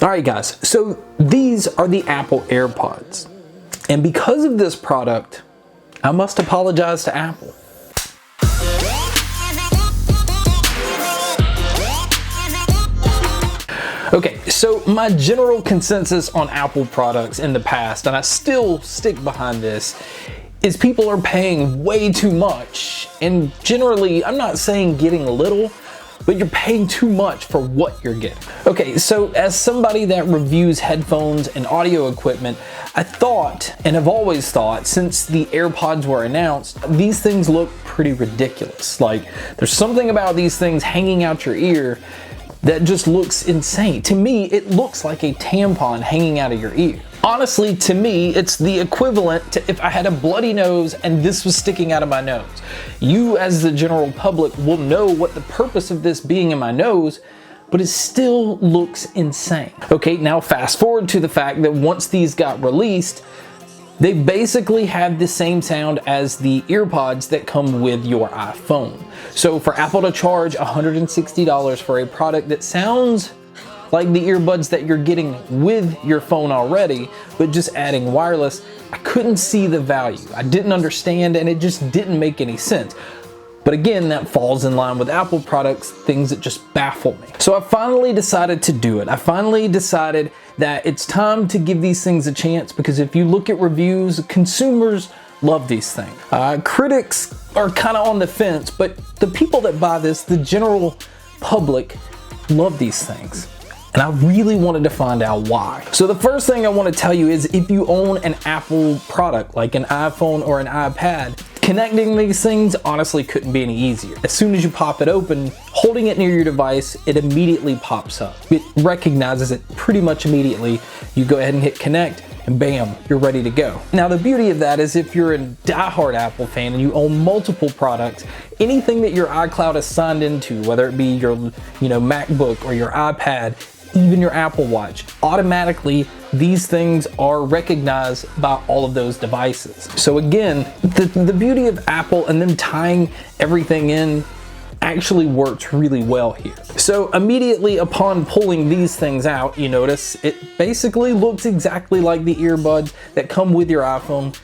Alright guys, so these are the Apple Airpods. And because of this product, I must apologize to Apple. Okay, so my general consensus on Apple products in the past, and I still stick behind this, is people are paying way too much. And generally, I'm not saying getting little, but you're paying too much for what you're getting. Okay, so as somebody that reviews headphones and audio equipment, I thought, and have always thought, since the AirPods were announced, these things look pretty ridiculous. Like, there's something about these things hanging out your ear that just looks insane. To me, it looks like a tampon hanging out of your ear. Honestly, to me, it's the equivalent to if I had a bloody nose and this was sticking out of my nose. You, as the general public, will know what the purpose of this being in my nose, but it still looks insane. Okay, now fast forward to the fact that once these got released, they basically have the same sound as the earpods that come with your iPhone. So for Apple to charge $160 for a product that sounds like the earbuds that you're getting with your phone already, but just adding wireless, I couldn't see the value. I didn't understand, and it just didn't make any sense. But again, that falls in line with Apple products, things that just baffle me. So I finally decided to do it. I finally decided that it's time to give these things a chance, because if you look at reviews, consumers love these things. Critics are kind of on the fence, but the people that buy this, the general public, love these things. And I really wanted to find out why. So the first thing I want to tell you is, if you own an Apple product, like an iPhone or an iPad, connecting these things honestly couldn't be any easier. As soon as you pop it open, holding it near your device, it immediately pops up. It recognizes it pretty much immediately. You go ahead and hit connect, and bam, you're ready to go. Now the beauty of that is, if you're a diehard Apple fan and you own multiple products, anything that your iCloud is signed into, whether it be your MacBook or your iPad, even your Apple Watch, automatically these things are recognized by all of those devices. So again, the beauty of Apple and then tying everything in actually works really well here. So immediately upon pulling these things out, you notice it basically looks exactly like the earbuds that come with your iPhone,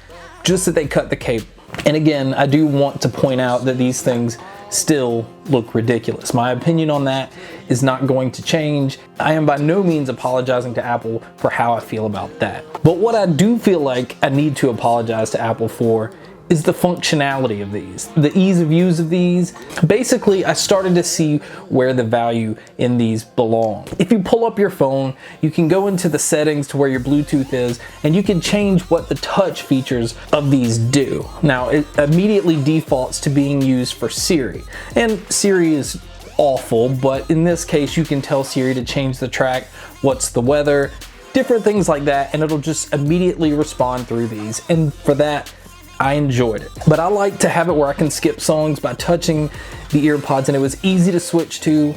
just that they cut the cable. And again, I do want to point out that these things still look ridiculous. My opinion on that is not going to change. I am by no means apologizing to Apple for how I feel about that. But what I do feel like I need to apologize to Apple for is the functionality of these, the ease of use of these. Basically, I started to see where the value in these belong. If you pull up your phone, you can go into the settings to where your Bluetooth is, and you can change what the touch features of these do. Now, it immediately defaults to being used for Siri, and Siri is awful, but in this case, you can tell Siri to change the track, what's the weather, different things like that, and it'll just immediately respond through these. And for that, I enjoyed it. But I like to have it where I can skip songs by touching the earpods, and it was easy to switch to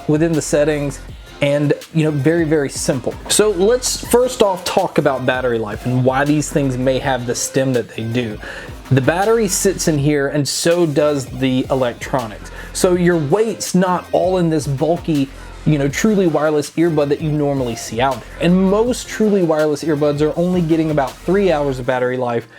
within the settings, and very, very simple. So let's first off talk about battery life and why these things may have the stem that they do. The battery sits in here, and so does the electronics. So your weight's not all in this bulky truly wireless earbud that you normally see out there. And most truly wireless earbuds are only getting about 3 hours of battery life,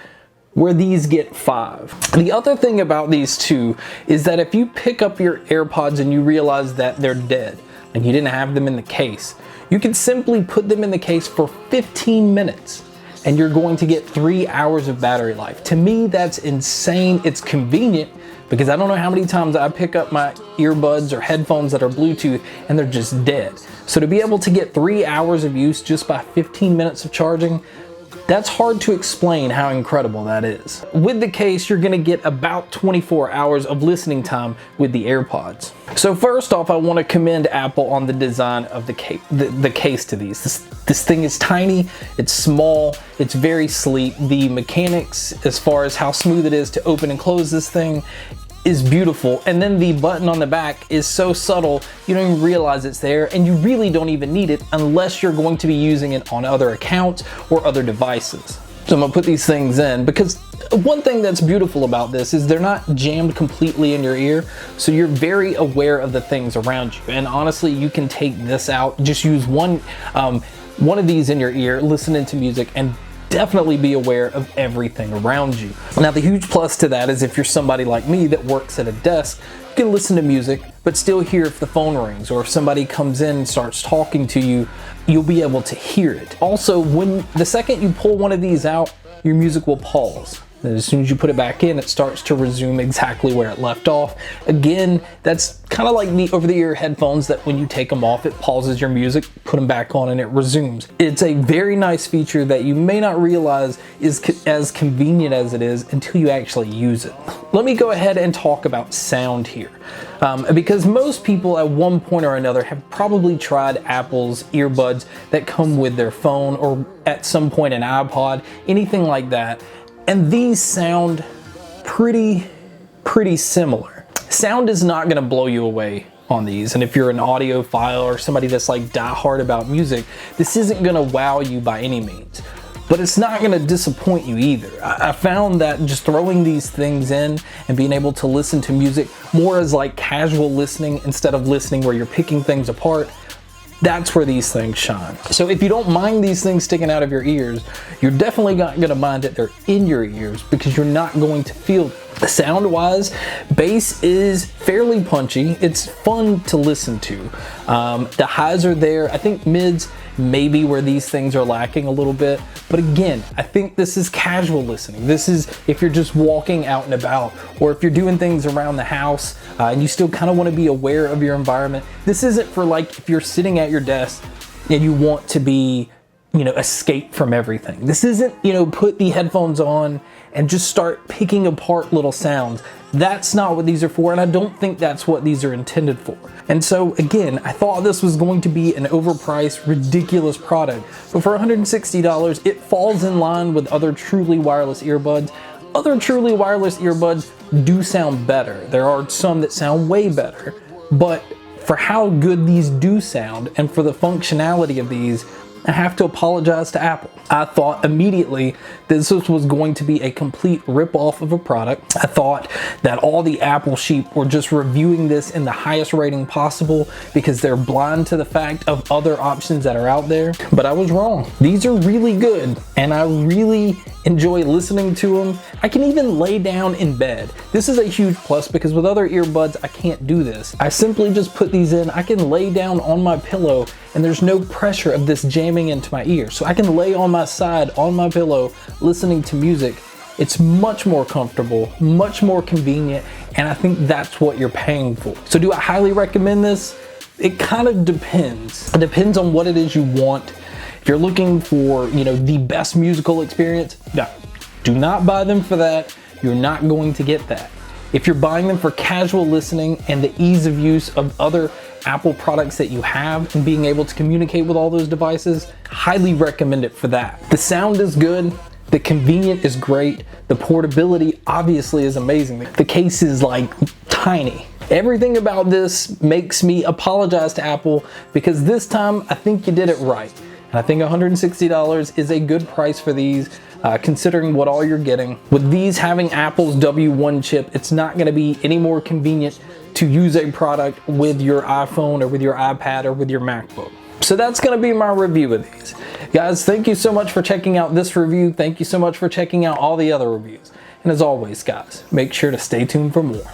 where these get 5. The other thing about these two is that if you pick up your AirPods and you realize that they're dead and you didn't have them in the case, you can simply put them in the case for 15 minutes and you're going to get 3 hours of battery life. To me, that's insane. It's convenient, because I don't know how many times I pick up my earbuds or headphones that are Bluetooth and they're just dead. So to be able to get 3 hours of use just by 15 minutes of charging, that's hard to explain how incredible that is. With the case, you're gonna get about 24 hours of listening time with the AirPods. So first off, I wanna commend Apple on the design of the case to these. This thing is tiny, it's small, it's very sleek. The mechanics, as far as how smooth it is to open and close this thing, is beautiful. And then the button on the back is so subtle, you don't even realize it's there, and you really don't even need it unless you're going to be using it on other accounts or other devices. So I'm gonna put these things in, because one thing that's beautiful about this is they're not jammed completely in your ear, so you're very aware of the things around you. And honestly, you can take this out, just use one of these in your ear, listening to music, and definitely be aware of everything around you. Now, the huge plus to that is if you're somebody like me that works at a desk, you can listen to music, but still hear if the phone rings, or if somebody comes in and starts talking to you, you'll be able to hear it. Also, when the second you pull one of these out, your music will pause. And as soon as you put it back in, it starts to resume exactly where it left off. Again, that's kind of like the over-the-ear headphones that when you take them off, it pauses your music, put them back on, and it resumes. It's a very nice feature that you may not realize is as convenient as it is until you actually use it. Let me go ahead and talk about sound here. Because most people at one point or another have probably tried Apple's earbuds that come with their phone, or at some point an iPod, anything like that. And these sound pretty similar. Sound is not gonna blow you away on these. And if you're an audiophile or somebody that's like die-hard about music, this isn't gonna wow you by any means. But it's not gonna disappoint you either. I found that just throwing these things in and being able to listen to music more as like casual listening instead of listening where you're picking things apart, that's where these things shine. So if you don't mind these things sticking out of your ears, you're definitely not gonna mind that they're in your ears, because you're not going to feel the sound-wise. Bass is fairly punchy. It's fun to listen to. The highs are there. I think mids maybe where these things are lacking a little bit. But again, I think this is casual listening. This is if you're just walking out and about, or if you're doing things around the house and you still kind of want to be aware of your environment. This isn't for like if you're sitting at your desk and you want to be, escape from everything. This isn't, put the headphones on and just start picking apart little sounds. That's not what these are for, and I don't think that's what these are intended for. And so again, I thought this was going to be an overpriced, ridiculous product, but for $160, it falls in line with other truly wireless earbuds. Other truly wireless earbuds do sound better. There are some that sound way better, but for how good these do sound and for the functionality of these, I have to apologize to Apple. I thought immediately this was going to be a complete rip-off of a product. I thought that all the Apple sheep were just reviewing this in the highest rating possible because they're blind to the fact of other options that are out there. But I was wrong. These are really good, and I really enjoy listening to them. I can even lay down in bed. This is a huge plus because with other earbuds, I can't do this. I simply just put these in. I can lay down on my pillow and there's no pressure of this jamming into my ear. So I can lay on my side on my pillow listening to music. It's much more comfortable, much more convenient, and I think that's what you're paying for. So do I highly recommend this? It kind of depends. It depends on what it is you want. If you're looking for, the best musical experience, no, do not buy them for that. You're not going to get that. If you're buying them for casual listening and the ease of use of other Apple products that you have and being able to communicate with all those devices, highly recommend it for that. The sound is good. The convenience is great. The portability obviously is amazing. The case is like tiny. Everything about this makes me apologize to Apple because this time I think you did it right. And I think $160 is a good price for these, considering what all you're getting. With these having Apple's W1 chip, it's not going to be any more convenient to use a product with your iPhone or with your iPad or with your MacBook. So that's going to be my review of these. Guys, thank you so much for checking out this review. Thank you so much for checking out all the other reviews. And as always, guys, make sure to stay tuned for more.